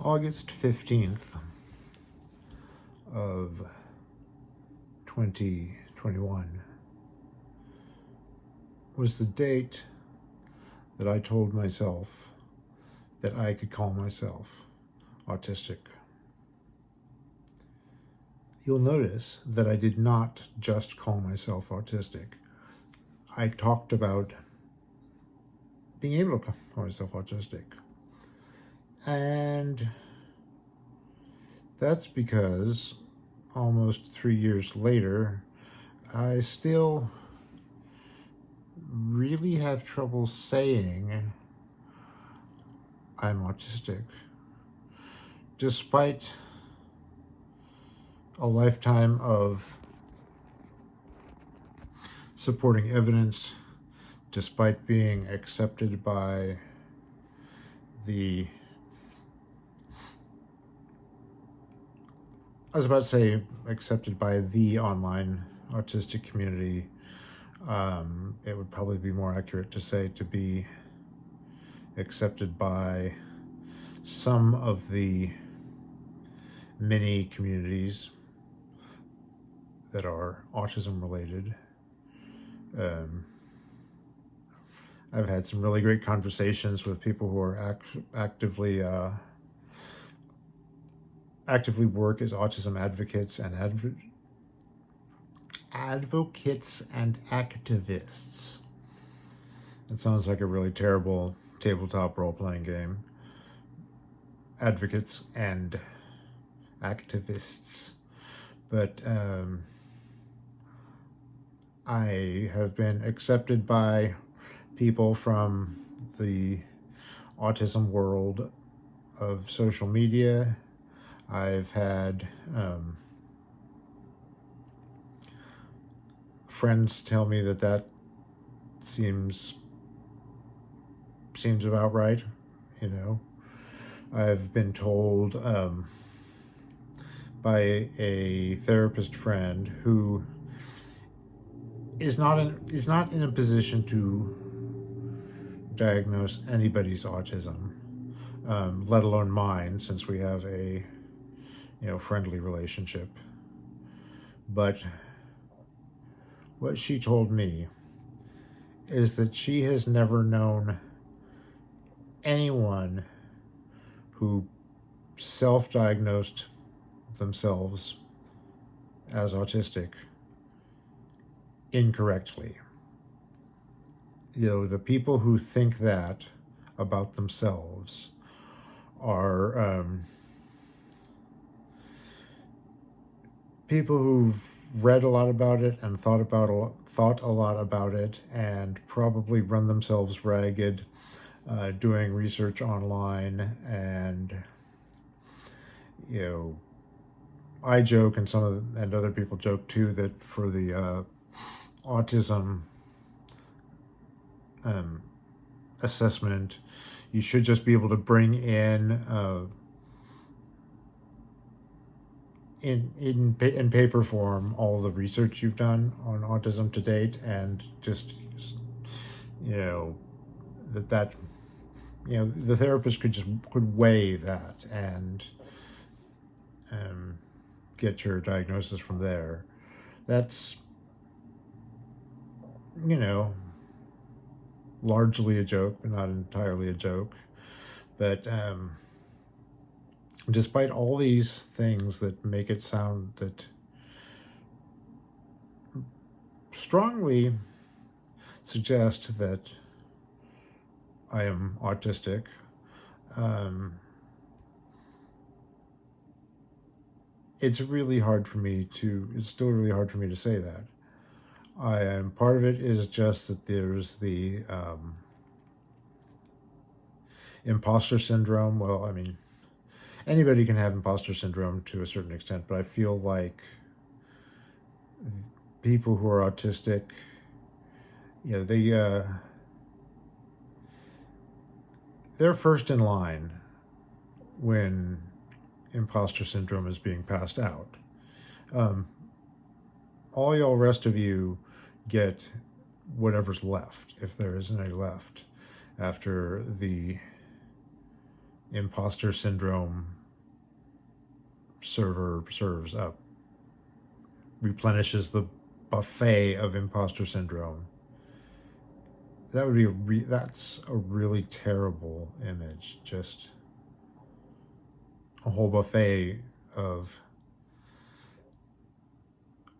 August 15th of 2021 was the date that I told myself that I could call myself autistic. You'll notice that I did not just call myself autistic. I talked about being able to call myself autistic. And that's because almost 3 years later, I still really have trouble saying I'm autistic, despite a lifetime of supporting evidence, despite being accepted by accepted by the online autistic community. It would probably be more accurate to say to be accepted by some of the many communities that are autism related. I've had some really great conversations with people who are actively work as autism advocates and activists. It sounds like a really terrible tabletop role-playing game. Advocates and activists. But I have been accepted by people from the autism world of social media. I've had friends tell me that seems about right, you know. I've been told by a therapist friend who is not in a position to diagnose anybody's autism, let alone mine, since we have a friendly relationship. But what she told me is that she has never known anyone who self-diagnosed themselves as autistic incorrectly. The people who think that about themselves are people who've read a lot about it and thought a lot about it, and probably run themselves ragged doing research online. And I joke, and other people joke too, that for the autism assessment, you should just be able to bring in paper form all the research you've done on autism to date, and just the therapist could weigh that and get your diagnosis from there. That's largely a joke, but not entirely a joke. But despite all these things that make it sound that strongly suggest that I am autistic, it's still really hard for me to say that. Part of it is just that there's the imposter syndrome. Well, I mean, anybody can have imposter syndrome to a certain extent, but I feel like people who are autistic, they're first in line when imposter syndrome is being passed out. All y'all rest of you get whatever's left, if there isn't any left, after the imposter syndrome server serves up, replenishes the buffet of imposter syndrome. That would be that's a really terrible image. Just a whole buffet of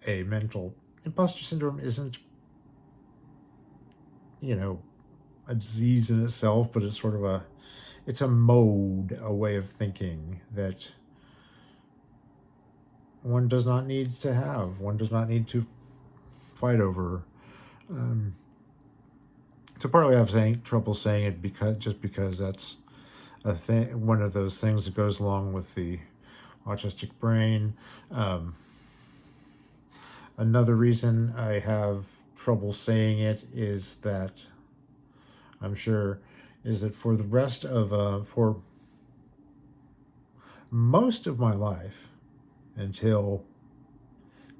a mental imposter syndrome isn't, a disease in itself, but it's sort of it's a mode, a way of thinking that one does not need to have. One does not need to fight over. So partly I'm having trouble saying it because that's a thing, one of those things that goes along with the autistic brain. Another reason I have trouble saying it is that I'm sure is that for the rest of for most of my life until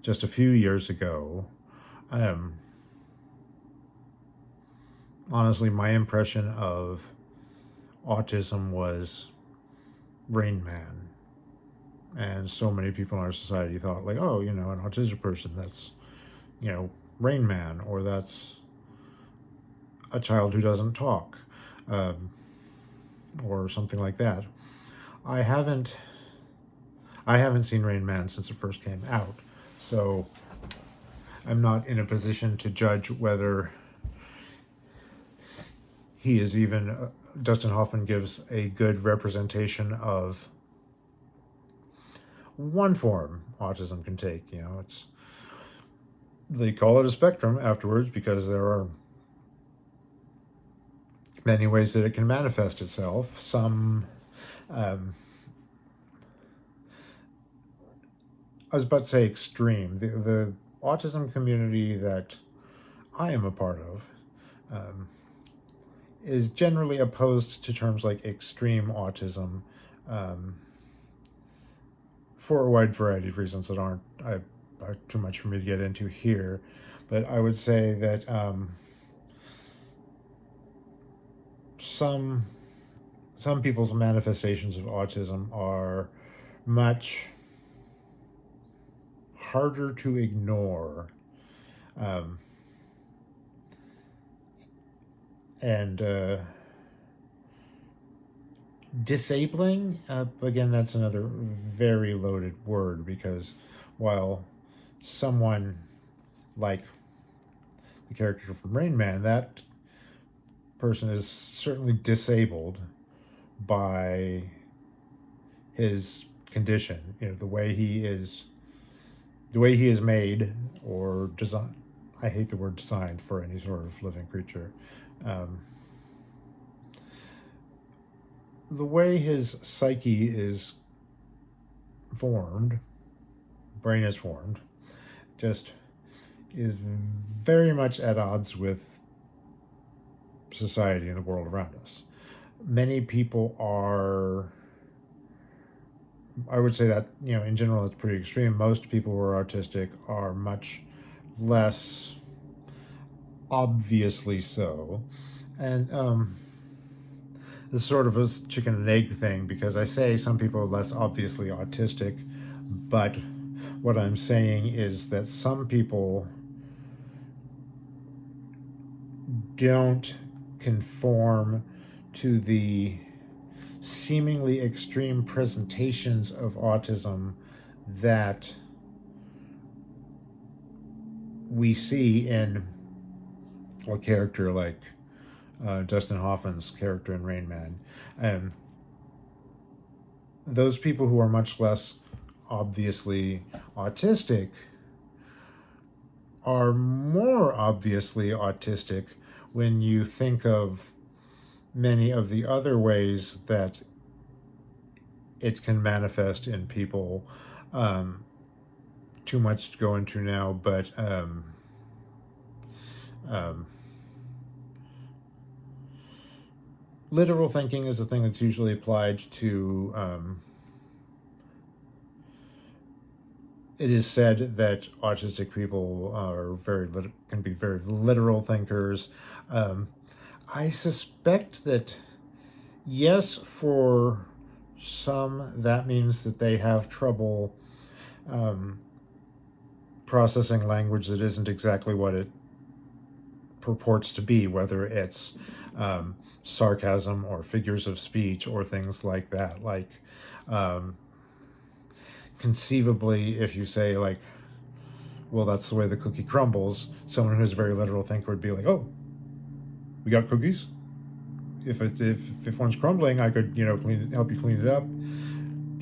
just a few years ago, honestly, my impression of autism was Rain Man. And so many people in our society thought, like, oh, an autistic person, that's, Rain Man, or that's a child who doesn't talk, or something like that. I haven't seen Rain Man since it first came out, so I'm not in a position to judge whether he is even Dustin Hoffman gives a good representation of one form autism can take. They call it a spectrum afterwards because there are many ways that it can manifest itself. Some, I was about to say extreme. The autism community that I am a part of is generally opposed to terms like extreme autism for a wide variety of reasons that aren't too much for me to get into here. But I would say that some people's manifestations of autism are much harder to ignore, and disabling. Again, that's another very loaded word, because while someone like the character from Rain Man, that person is certainly disabled by his condition, the way he is made or designed. I hate the word designed for any sort of living creature. The way his psyche is formed, brain is formed, just is very much at odds with society and the world around us. Many people are, I would say that, in general, it's pretty extreme. Most people who are autistic are much less obviously so. And this is sort of a chicken and egg thing, because I say some people are less obviously autistic, but what I'm saying is that some people don't conform to the seemingly extreme presentations of autism that we see in a character like Dustin Hoffman's character in Rain Man. And those people who are much less obviously autistic are more obviously autistic when you think of many of the other ways that it can manifest in people. Too much to go into now, but literal thinking is the thing that's usually applied to. It is said that autistic people can be very literal thinkers. I suspect that, yes, for some, that means that they have trouble processing language that isn't exactly what it purports to be, whether it's sarcasm or figures of speech or things like that. Like, conceivably, if you say, like, well, that's the way the cookie crumbles, someone who's a very literal thinker would be like, oh, we got cookies? If one's crumbling, I could, help you clean it up,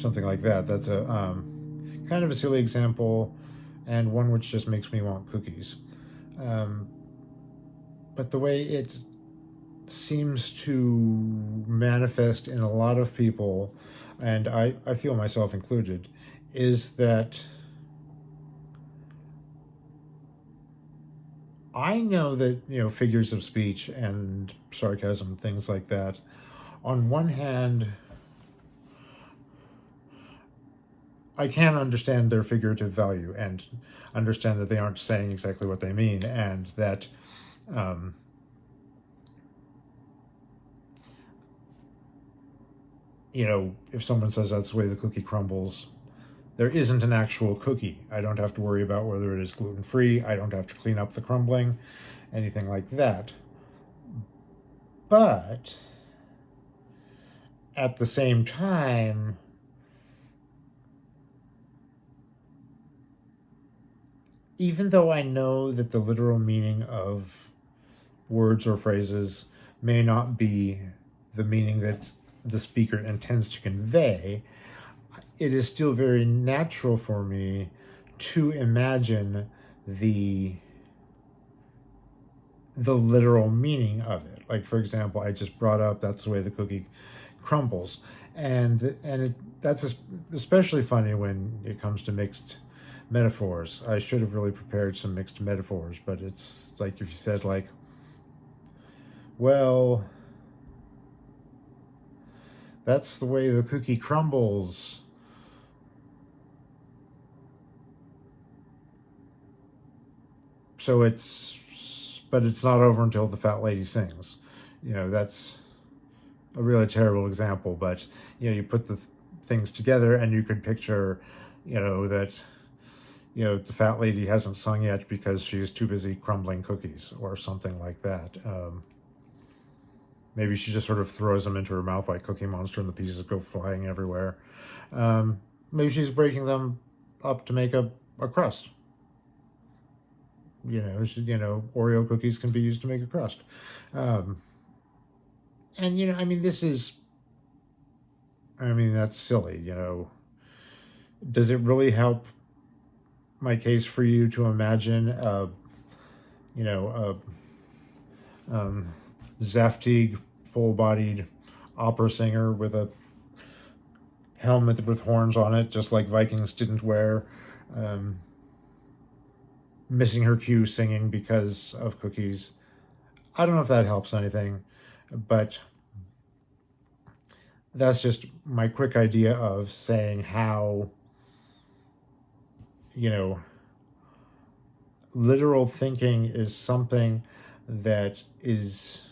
something like that. That's a kind of a silly example, and one which just makes me want cookies. But the way it seems to manifest in a lot of people, and I feel myself included, is that I know that, figures of speech and sarcasm, things like that, on one hand, I can understand their figurative value and understand that they aren't saying exactly what they mean, and that if someone says that's the way the cookie crumbles, there isn't an actual cookie. I don't have to worry about whether it is gluten-free. I don't have to clean up the crumbling, anything like that. But at the same time, even though I know that the literal meaning of words or phrases may not be the meaning that the speaker intends to convey, it is still very natural for me to imagine the literal meaning of it. Like, for example, I just brought up that's the way the cookie crumbles, and that's especially funny when it comes to mixed metaphors. I should have really prepared some mixed metaphors, but it's like if you said, like, well, that's the way the cookie crumbles. So but it's not over until the fat lady sings. That's a really terrible example, but, you put the things together and you could picture, that, the fat lady hasn't sung yet because she's too busy crumbling cookies or something like that. Maybe she just sort of throws them into her mouth like Cookie Monster and the pieces go flying everywhere. Maybe she's breaking them up to make a crust. Oreo cookies can be used to make a crust. And, that's silly, Does it really help my case for you to imagine a Zaftig, full-bodied opera singer with a helmet with horns on it, just like Vikings didn't wear, missing her cue singing because of cookies? I don't know if that helps anything, but that's just my quick idea of saying how, literal thinking is something that is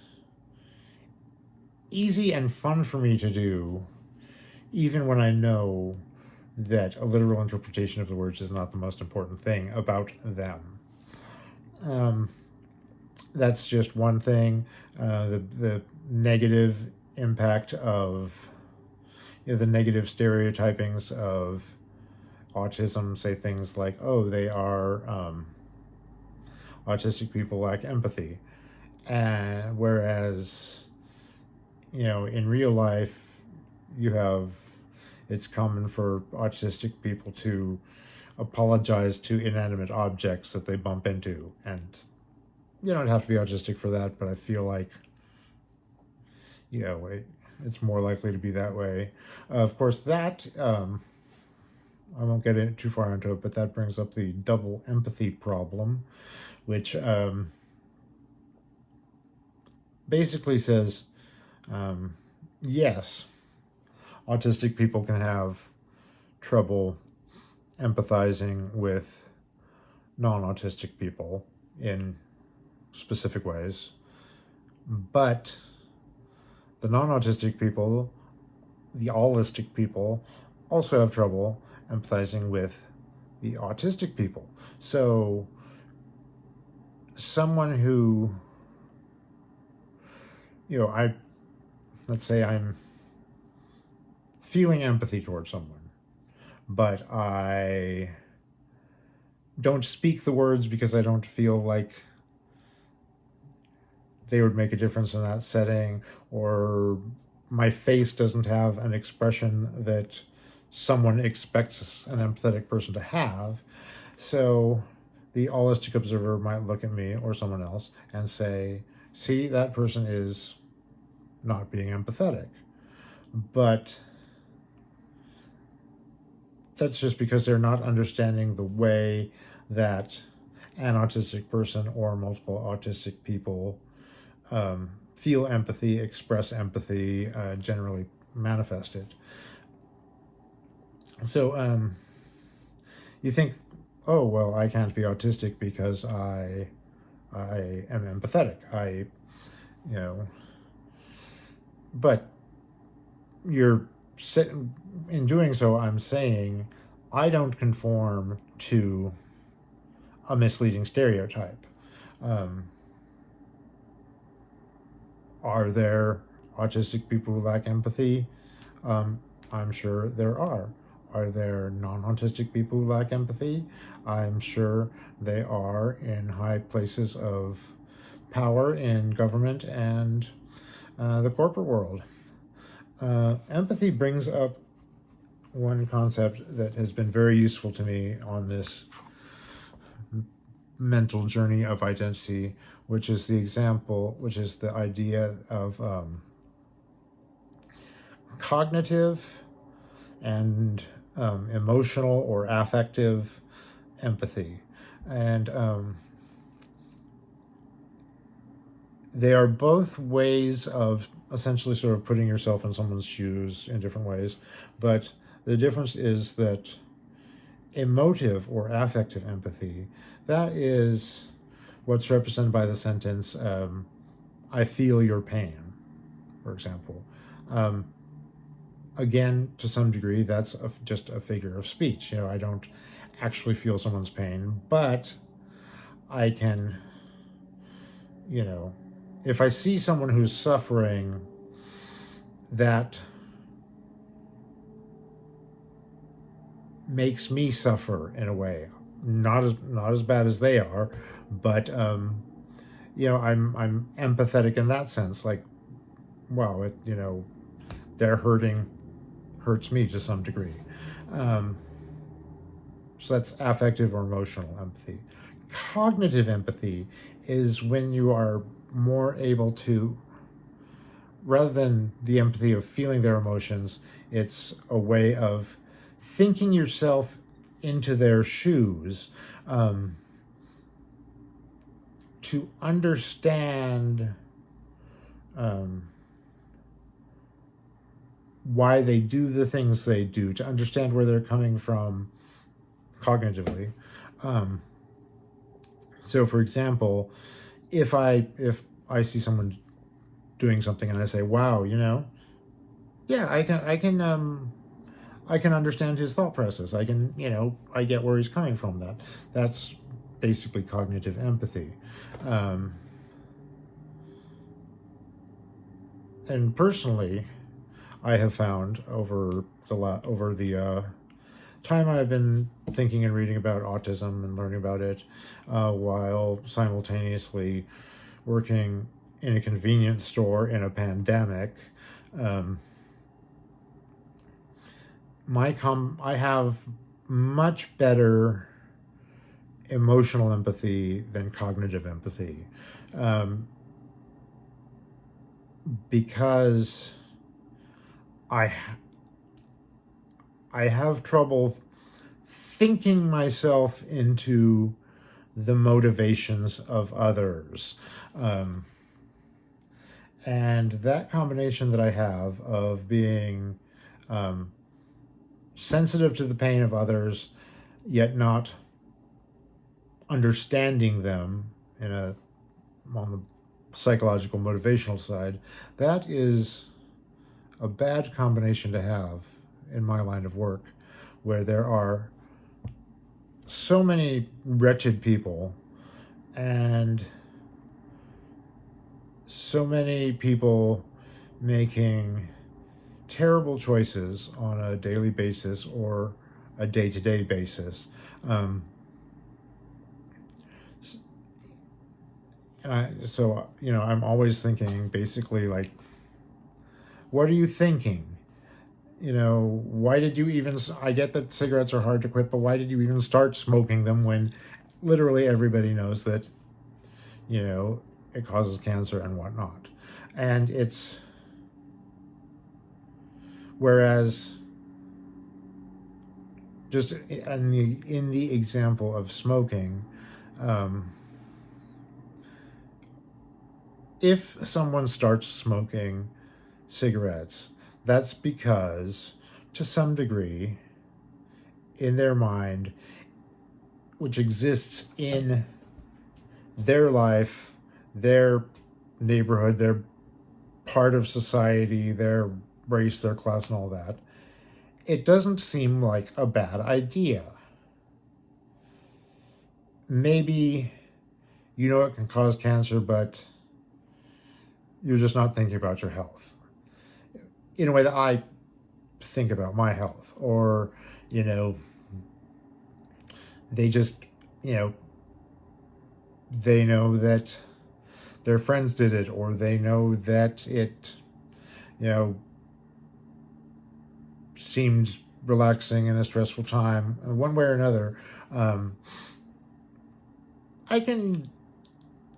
easy and fun for me to do, even when I know that a literal interpretation of the words is not the most important thing about them. That's just one thing. The negative impact of the negative stereotypings of autism, say things like, oh, they are autistic people lack empathy, and whereas in real life it's common for autistic people to apologize to inanimate objects that they bump into, and you don't have to be autistic for that, but I feel like it's more likely to be that way. Of course, that I won't get too far into it, but that brings up the double empathy problem, which basically says, yes, autistic people can have trouble empathizing with non-autistic people in specific ways, but the non-autistic people the allistic people also have trouble empathizing with the autistic people. So someone who, let's say I'm feeling empathy towards someone, but I don't speak the words because I don't feel like they would make a difference in that setting, or my face doesn't have an expression that someone expects an empathetic person to have. So the allistic observer might look at me or someone else and say, see, that person is not being empathetic. But that's just because they're not understanding the way that an autistic person or multiple autistic people feel empathy, express empathy, generally manifest it. So you think, oh, well, I can't be autistic because I am empathetic. You know, but you're in doing so, I'm saying I don't conform to a misleading stereotype. Um, are there autistic people who lack empathy? I'm sure there are. Are there non-autistic people who lack empathy? I'm sure they are in high places of power in government and the corporate world. Empathy brings up one concept that has been very useful to me on this mental journey of identity, which is the idea of cognitive and emotional or affective empathy. And they are both ways of essentially sort of putting yourself in someone's shoes in different ways. But the difference is that emotive or affective empathy, that is what's represented by the sentence, I feel your pain, for example. Again, to some degree, that's just a figure of speech. I don't actually feel someone's pain, but I can, if I see someone who's suffering, that makes me suffer in a way, not as bad as they are, but I'm empathetic in that sense. Like, wow, they're hurts me to some degree. So that's affective or emotional empathy. Cognitive empathy is when you are more able to, rather than the empathy of feeling their emotions, it's a way of thinking yourself into their shoes, to understand why they do the things they do, to understand where they're coming from cognitively. So, for example, if I see someone doing something and I say, "Wow, yeah, I can understand his thought process. I can, I get where he's coming from." That's basically cognitive empathy. And personally, I have found over the time I've been thinking and reading about autism and learning about it, while simultaneously working in a convenience store in a pandemic, I have much better emotional empathy than cognitive empathy, because I have trouble thinking myself into the motivations of others. And that combination that I have of being sensitive to the pain of others, yet not understanding them on the psychological motivational side, that is a bad combination to have in my line of work, where there are so many wretched people and so many people making terrible choices on a daily basis or a day-to-day basis. So, I'm always thinking basically like, what are you thinking? Why did you even, I get that cigarettes are hard to quit, but why did you even start smoking them when literally everybody knows that, it causes cancer and whatnot? And whereas just in the example of smoking, if someone starts smoking cigarettes, that's because, to some degree, in their mind, which exists in their life, their neighborhood, their part of society, their race, their class, and all that, it doesn't seem like a bad idea. Maybe it can cause cancer, but you're just not thinking about your health in a way that I think about my health. Or, they just, they know that their friends did it, or they know that it, seemed relaxing in a stressful time. One way or another, I can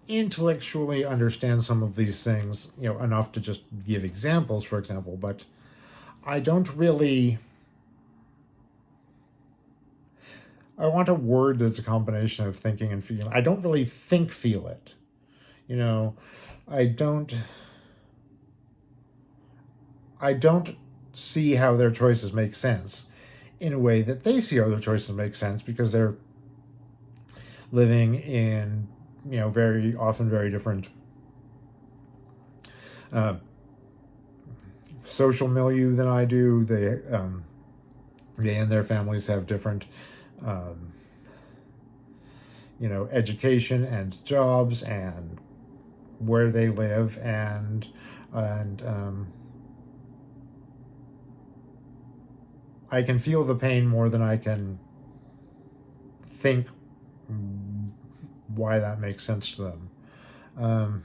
intellectually understand some of these things, enough to just give examples, for example, but I don't really. I want a word that's a combination of thinking and feeling. I don't really feel it. I don't see how their choices make sense in a way that they see how their choices make sense, because they're living in, very often very different social milieu than I do. They and their families have different, education and jobs and where they live, and I can feel the pain more than I can think why that makes sense to them. I'm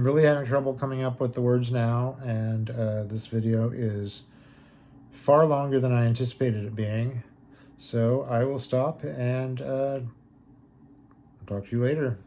really having trouble coming up with the words now, and this video is far longer than I anticipated it being. So I will stop and talk to you later.